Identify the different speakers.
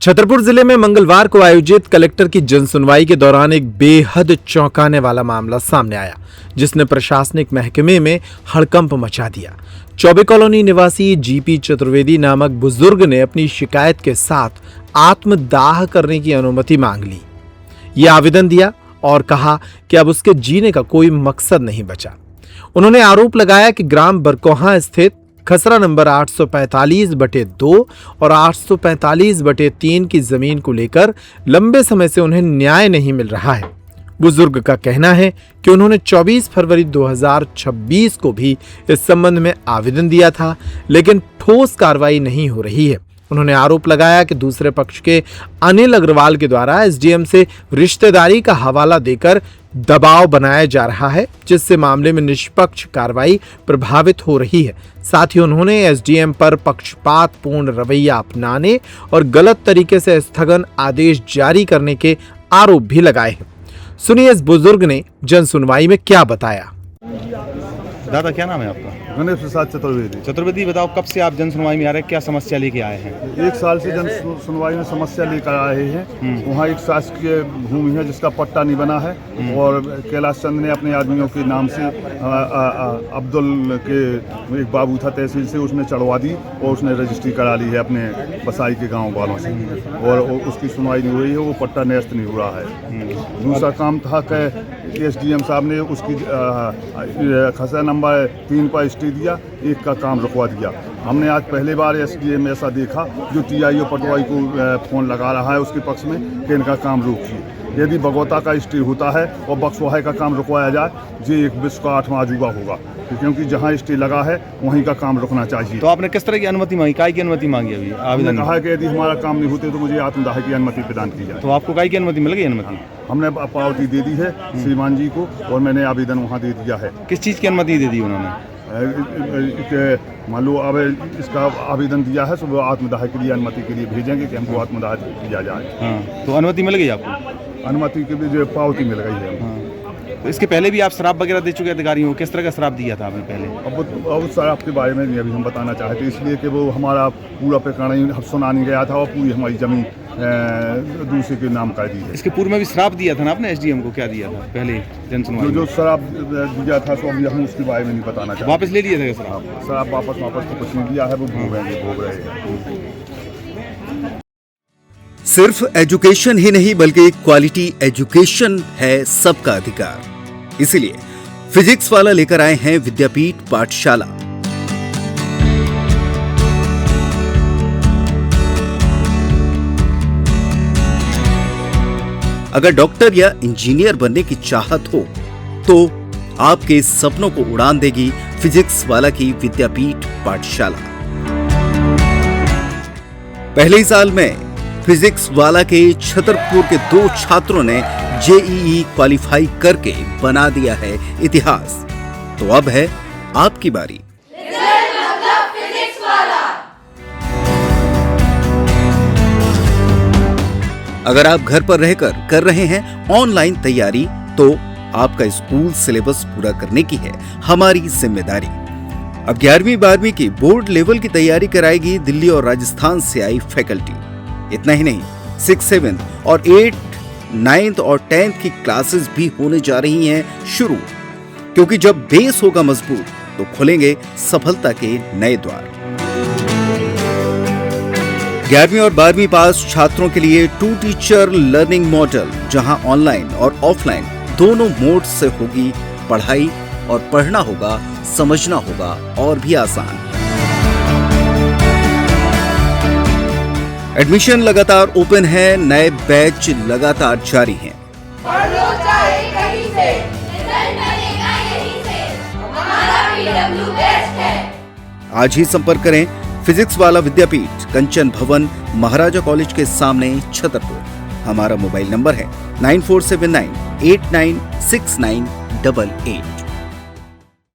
Speaker 1: छतरपुर जिले में मंगलवार को आयोजित कलेक्टर की जनसुनवाई के दौरान एक बेहद चौंकाने वाला मामला सामने आया, जिसने प्रशासनिक महकमे में हड़कंप मचा दिया। चौबे कॉलोनी निवासी जीपी चतुर्वेदी नामक बुजुर्ग ने अपनी शिकायत के साथ आत्मदाह करने की अनुमति मांग ली। ये आवेदन दिया और कहा कि अब उसके जीने का कोई मकसद नहीं बचा। उन्होंने आरोप लगाया कि ग्राम बरकोहा स्थित खसरा नंबर 845/2 और 845/3 की जमीन को लेकर लंबे समय से उन्हें न्याय नहीं मिल रहा है। बुजुर्ग का कहना है कि उन्होंने 24 फरवरी 2026 को भी इस संबंध में आवेदन दिया था, लेकिन ठोस कार्रवाई नहीं हो रही है। उन्होंने आरोप लगाया कि दूसरे पक्ष के अनिल अग्रवाल के द्वारा एसडीएम से रिश्तेदारी का हवाला देकर दबाव बनाया जा रहा है, जिससे मामले में निष्पक्ष कार्रवाई प्रभावित हो रही है। साथ ही उन्होंने एसडीएम पर पक्षपातपूर्ण रवैया अपनाने और गलत तरीके से स्थगन आदेश जारी करने के आरोप भी लगाए हैं। सुनिए इस बुजुर्ग ने जनसुनवाई में क्या बताया।
Speaker 2: दादा, क्या नाम है आपका?
Speaker 3: गणेश प्रसाद चतुर्वेदी।
Speaker 2: चतुर्वेदी, बताओ कब से आप जनसुनवाई में आ रहे हैं, क्या समस्या लेके आए हैं?
Speaker 3: 1 साल से जन सुनवाई में समस्या लेकर आए हैं। वहाँ एक शासकीय भूमि है जिसका पट्टा नहीं बना है और कैलाश चंद ने अपने आदमियों के नाम से अब्दुल के एक बाबू था तहसील से, उसने चढ़वा दी और उसने रजिस्ट्री करा ली है अपने बसाई के गाँव वालों से, और उसकी सुनवाई नहीं हो रही है, वो पट्टा न्यस्त नहीं हो रहा है। दूसरा काम था कि एसडीएम साहब ने उसकी खसरा नंबर 3 पर स्टे दिया, 1 का काम रुकवा दिया। हमने आज पहली बार एसडीएम ऐसा देखा जो टीआईओ पटवाई को फ़ोन लगा रहा है उसके पक्ष में कि इनका काम रोकिए। यदि बगौता का स्टे होता है और बक्सवाहे का काम रुकवाया जाए, ये एक विश्व का 8वां अजूबा होगा, क्योंकि जहाँ स्टे लगा है वहीं का काम रुकना चाहिए।
Speaker 2: तो आपने किस तरह की अनुमति मांगी, काय की अनुमति मांगी? अभी
Speaker 3: आपने कहा कि यदि हमारा काम नहीं होते तो मुझे आत्मदाह की अनुमति प्रदान की जाए।
Speaker 2: तो आपको काय की अनुमति मिल गई? अनुमति
Speaker 3: हमने पावती दे दी है श्रीमान जी को और मैंने आवेदन वहाँ दे दिया है।
Speaker 2: किस चीज़ की अनुमति दे दी उन्होंने?
Speaker 3: मान लो अब इसका आवेदन दिया है, तो आत्मदाह के लिए अनुमति के लिए भेजेंगे कि हमको आत्मदाह दिया जाए।
Speaker 2: हाँ, तो अनुमति मिल गई आपको?
Speaker 3: अनुमति के लिए पावती मिल गई है।
Speaker 2: हाँ। तो इसके पहले भी आप शराब वगैरह दे चुके अधिकारियों को? किस तरह का शराब दिया था आपने पहले?
Speaker 3: अब शराब के बारे में नहीं अभी हम बताना चाहते, इसलिए कि वो हमारा पूरा प्रकरण सुना नहीं गया था और पूरी हमारी जमीन दूसरे के नाम कर दी है।
Speaker 2: इसके पूर्व में भी शराब दिया था ना आपने एसडीएम को? क्या दिया था पहले जनसुनवाई?
Speaker 3: जो शराब दिया था तो अभी हम उसके बारे में नहीं बताना चाहते।
Speaker 2: वापस ले लिया था शराब?
Speaker 3: शराब वापस तो कुछ नहीं दिया है, वो भोग रहे हैं।
Speaker 4: सिर्फ एजुकेशन ही नहीं बल्कि क्वालिटी एजुकेशन है सबका अधिकार। इसीलिए फिजिक्स वाला लेकर आए हैं विद्यापीठ पाठशाला। अगर डॉक्टर या इंजीनियर बनने की चाहत हो तो आपके सपनों को उड़ान देगी फिजिक्स वाला की विद्यापीठ पाठशाला। पहले ही साल में फिजिक्स वाला के छतरपुर के 2 छात्रों ने जेईई क्वालिफाई करके बना दिया है इतिहास। तो अब है आपकी बारी। अगर आप घर पर रहकर कर रहे हैं ऑनलाइन तैयारी, तो आपका स्कूल सिलेबस पूरा करने की है हमारी जिम्मेदारी। अब 11वीं 12वीं की बोर्ड लेवल की तैयारी कराएगी दिल्ली और राजस्थान से आई फैकल्टी। इतना ही नहीं, 6, 7 और 8, 9th और 10th की क्लासेस भी होने जा रही हैं शुरू, क्योंकि जब बेस होगा मजबूत तो खुलेंगे सफलता के नए द्वार। 11वीं और 12वीं पास छात्रों के लिए 2 टीचर लर्निंग मॉडल, जहां ऑनलाइन और ऑफलाइन दोनों मोड से होगी पढ़ाई, और पढ़ना होगा, समझना होगा और भी आसान। एडमिशन लगातार ओपन है, नए बैच लगातार जारी हैं।
Speaker 5: पढ़ लो चाहे कहीं से, रिजल्ट बनेगा यहीं से, हमारा PW बेस्ट है।
Speaker 4: आज ही संपर्क करें फिजिक्स वाला विद्यापीठ, कंचन भवन, महाराजा कॉलेज के सामने, छतरपुर। हमारा मोबाइल नंबर है 9479896988।